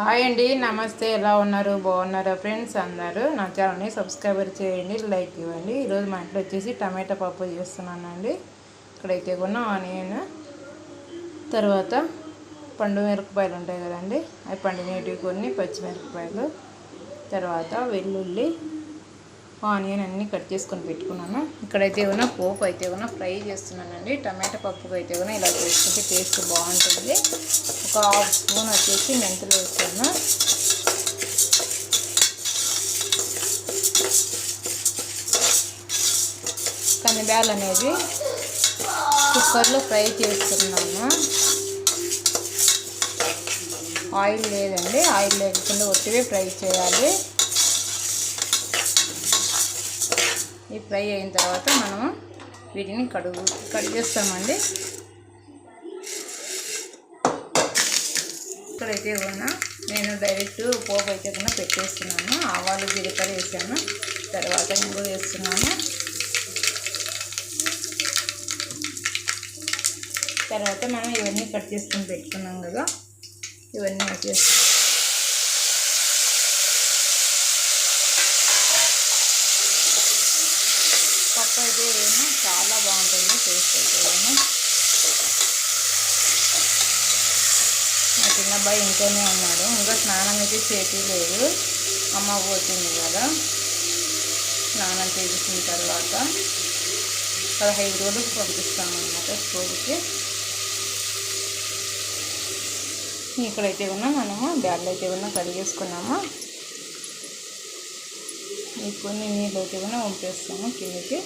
Hi అండి, నమస్తే. ఎలా ఉన్నారు? బాగున్నారా ఫ్రెండ్స్? అందరూ నా ఛానల్ని సబ్స్క్రైబర్ చేయండి, లైక్ ఇవ్వండి. ఈరోజు మా ఇంట్లో వచ్చేసి టమాటా పప్పు చేస్తున్నానండి. ఇక్కడైతే కొన్ని ఆనియన్, తర్వాత పండు మిరపకాయలు ఉంటాయి కదండి, అవి పండినవి కొన్ని, పచ్చిమిరపకాయలు, తర్వాత వెల్లుల్లి, ఆనియన్ అన్నీ కట్ చేసుకొని పెట్టుకున్నాను. ఇక్కడైతే ఉన్న పోపు అయితే ఉన్న ఫ్రై చేస్తున్నానండి. టమాటా పప్పుకు అయితే ఉన్న ఇలా చేసుకుంటే టేస్ట్ బాగుంటుంది. ఒక హాఫ్ స్పూన్ వచ్చేసి మెంతులు వేస్తాను. కందిబ్యాలు అనేది కుక్కర్లో ఫ్రై చేస్తున్నాను. ఆయిల్ లేదండి, ఆయిల్ లేకుండా ఒట్టివే ఫ్రై చేయాలి. ఈ ఫ్రై అయిన తర్వాత మనము వీటిని కడిగేస్తామండి. ఇక్కడైతే ఉన్న నేను డైరెక్ట్ పోపు అయితే కూడా పెట్టేస్తున్నాను. ఆవాలు జీలకర్ర వేసాను, తర్వాత ఇంగువ వేస్తున్నాను. తర్వాత మనం ఇవన్నీ కట్ చేసుకొని పెట్టుకున్నాం కదా, ఇవన్నీ వేసేస్తాం. పప్పు అయితే ఏమో చాలా బాగుంటుంది టేస్ట్ అయితే ఏమో. మా చిన్న అబ్బాయి ఇంట్లోనే ఉన్నాడు, ఇంకా స్నానం అయితే చేయలేదు. అమ్మ పోతుంది కదా, స్నానం చేసిన తర్వాత 15 రోజులకు పంపిస్తామన్నమాట స్కూల్కి. ఇక్కడైతే మనము బ్యాడ్లు అయితే కడిగేసుకున్నాము. ఈ కొన్ని నీళ్ళు అయితే వంపేస్తాము కిందకి.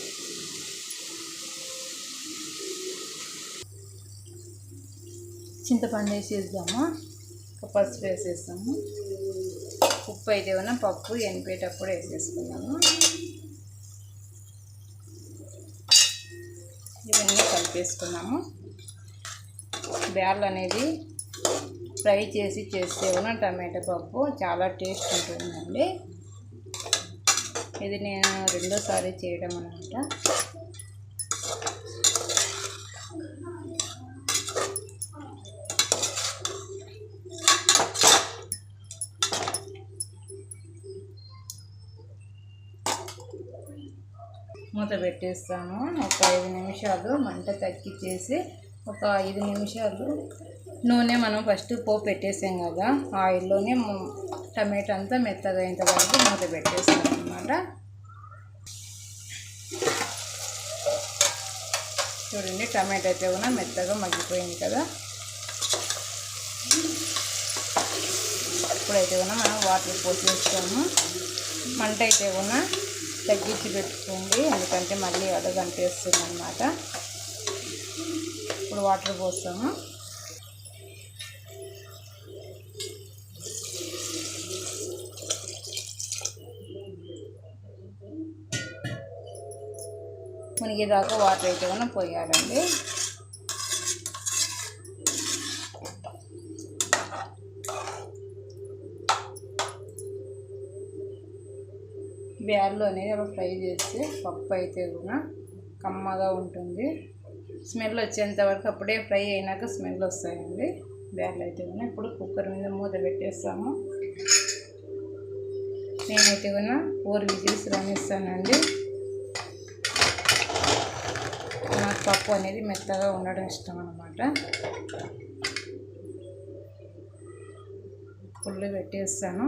చింతపండు వేసేద్దాము, పసుపు వేసేస్తాము. ఉప్పు అయితే పప్పు ఎనిపేటప్పుడు వేసేసుకున్నాము. ఇవన్నీ కలిపేసుకున్నాము. బ్యాళ్ళు అనేది ఫ్రై చేస్తే టమాటా పప్పు చాలా టేస్ట్ ఉంటుందండి. ఇది నేను రెండోసారి చేయడం అన్నమాట. మూత పెట్టేస్తాను. ఒక 5 నిమిషాలు మంట తగ్గించేసి, ఒక 5 నిమిషాలు నూనె మనం ఫస్ట్ పోపు పెట్టేసాం కదా, ఆయిల్లోనే టమాటా అంతా మెత్తగా అయిన వరకు మూత పెట్టేస్తాం అన్నమాట. చూడండి, టమాటా అయితే మెత్తగా మగ్గిపోయింది కదా. ఇప్పుడైతే మనం వాటర్ పోసేస్తాము. మంట అయితే తగ్గించి పెట్టుకోండి, ఎందుకంటే మళ్ళీ అడగంటేస్తుంది అన్నమాట. ఇప్పుడు వాటర్ పోస్తాము. మునిగేదాకా వాటర్ అయితే పోయాలండి. బ్యాళ్ళు అనేది అలా ఫ్రై చేస్తే పప్పు అయితే కమ్మగా ఉంటుంది. స్మెల్ వచ్చేంత వరకు అప్పుడే ఫ్రై అయినాక స్మెల్ వస్తాయండి బ్యాళ్ళు అయితే. ఇప్పుడు కుక్కర్ మీద మూత పెట్టేస్తాము. నేనైతే 4 విజిల్స్ రానిస్తానండి. నాకు పప్పు అనేది మెత్తగా ఉండడం ఇష్టం అన్నమాట. ఫుల్ పెట్టేస్తాను.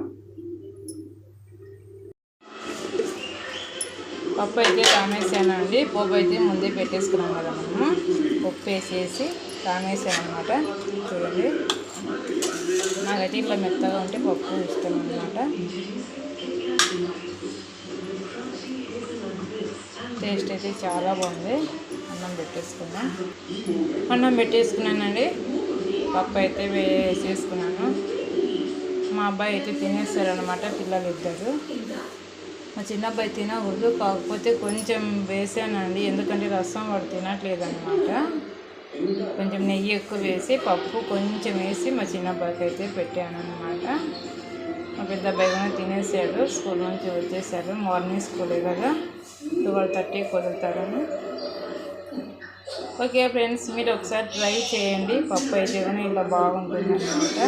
పప్పు అయితే రామేసానండి. పోపు అయితే ముందే పెట్టేసుకున్నాం కదా మనము. ఉప్పు వేసేసి రామేసాను అన్నమాట. చూడండి, నాకైతే ఇట్లా మెత్తగా ఉంటే పప్పు ఇష్టం అన్నమాట. టేస్ట్ అయితే చాలా బాగుంది. అన్నం పెట్టేసుకున్నానండి. పప్పు అయితే వేసేసుకున్నాను. మా అబ్బాయి అయితే తినేస్తారనమాట, పిల్లలు ఇద్దరు. మా చిన్న అబ్బాయి తినకూడదు, కాకపోతే కొంచెం వేసానండి, ఎందుకంటే రసం వాడు తినట్లేదన్నమాట. కొంచెం నెయ్యి ఎక్కువ వేసి పప్పు కొంచెం వేసి మా చిన్న అబ్బాయికి అయితే పెట్టాను అన్నమాట. మా పెద్ద అబ్బాయి తినేసాడు, స్కూల్ నుంచి వచ్చేసాడు. మార్నింగ్ స్కూలే కదా, 12:30 కుదురుతాడని. ఓకే ఫ్రెండ్స్, మీరు ఒకసారి ట్రై చేయండి. పప్పు అయితే కూడా ఇలా బాగుంటుంది అన్నమాట.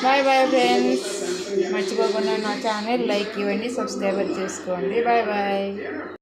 Bye bye friends. మర్చిపోకుండా నా ఛానల్ లైక్ ఇవ్వండి, సబ్స్క్రైబర్ చేసుకోండి. Bye bye.